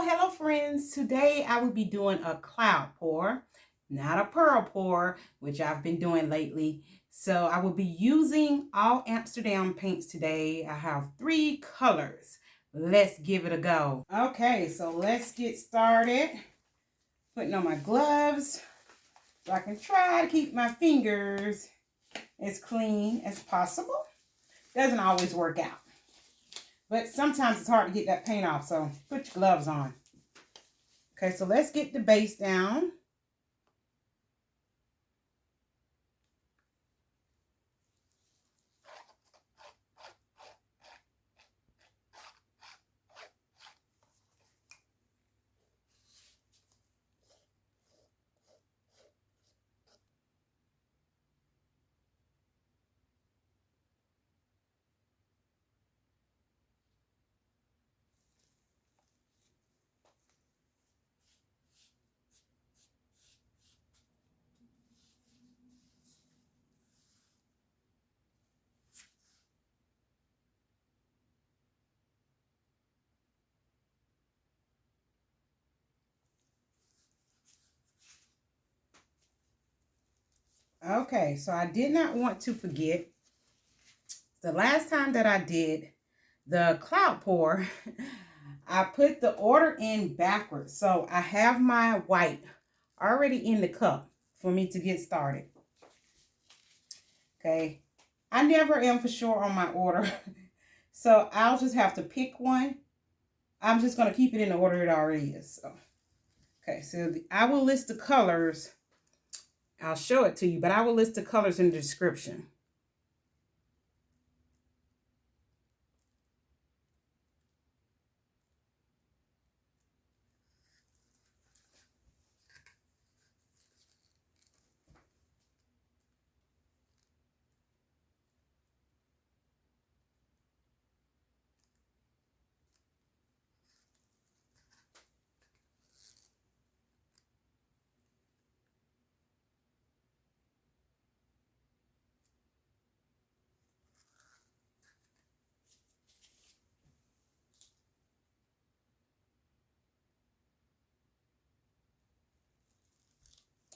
Hello friends. Today I will be doing a cloud pour, not a pearl pour, which I've been doing lately. So I will be using all Amsterdam paints today. I have 3 colors. Let's give it a go. Okay, so let's get started. Putting on my gloves so I can try to keep my fingers as clean as possible. Doesn't always work out. But sometimes it's hard to get that paint off, so put your gloves on. Okay, so let's get the base down. Okay, so I did not want to forget, the last time that I did the cloud pour, I put the order in backwards. So I have my white already in the cup for me to get started. Okay, I never am for sure on my order. So I'll just have to pick one. I'm just going to keep it in the order it already is. So, okay, so I will list the colors. I'll show it to you, but I will list the colors in the description.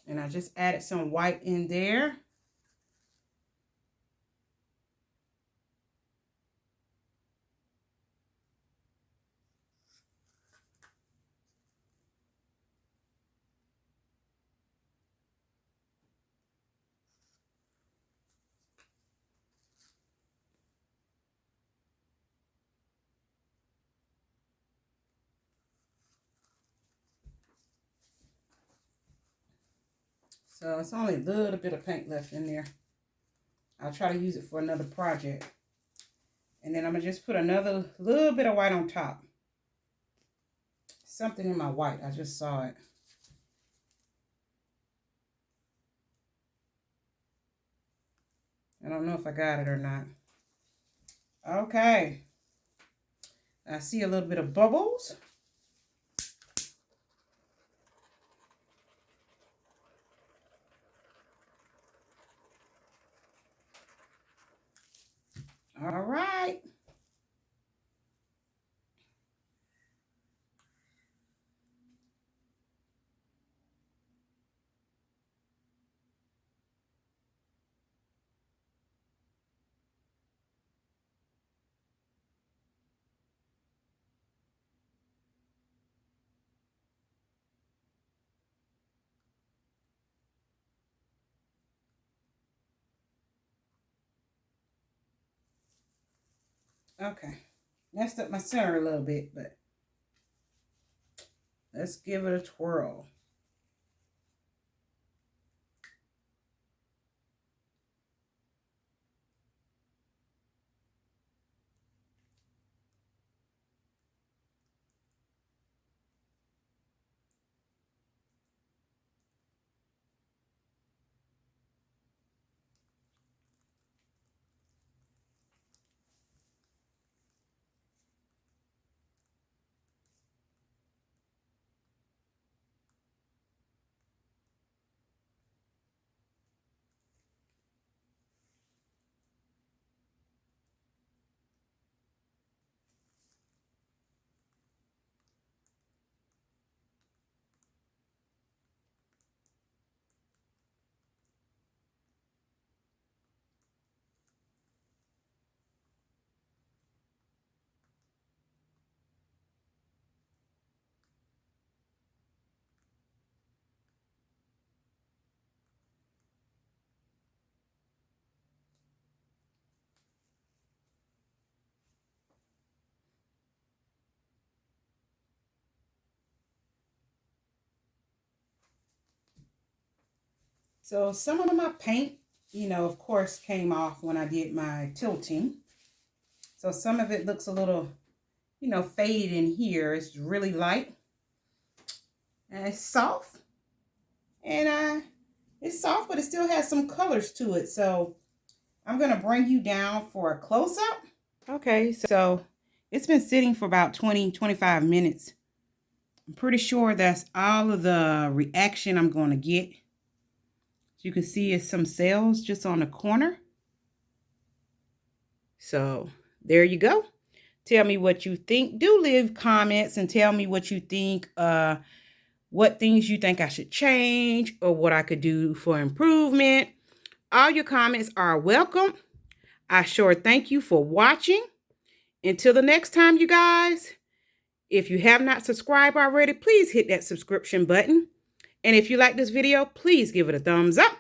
And I just added some white in there. So it's only a little bit of paint left in there. I'll try to use it for another project. And then I'm going to just put another little bit of white on top. Something in my white. I just saw it. I don't know if I got it or not. Okay. I see a little bit of bubbles. All right. Okay. Messed up my center a little bit, but let's give it a twirl. So some of my paint, you know, of course, came off when I did my tilting. So some of it looks a little, you know, faded in here. It's really light. And it's soft. And it's soft, but it still has some colors to it. So I'm going to bring you down for a close-up. Okay, so it's been sitting for about 20-25 minutes. I'm pretty sure that's all of the reaction I'm going to get. As you can see, it's some cells just on the corner. So there you go. Tell me what you think. Do leave comments and tell me what you think, what things you think I should change or what I could do for improvement. All your comments are welcome. I sure thank you for watching. Until the next time, you guys, if you have not subscribed already, please hit that subscription button. And if you like this video, please give it a thumbs up.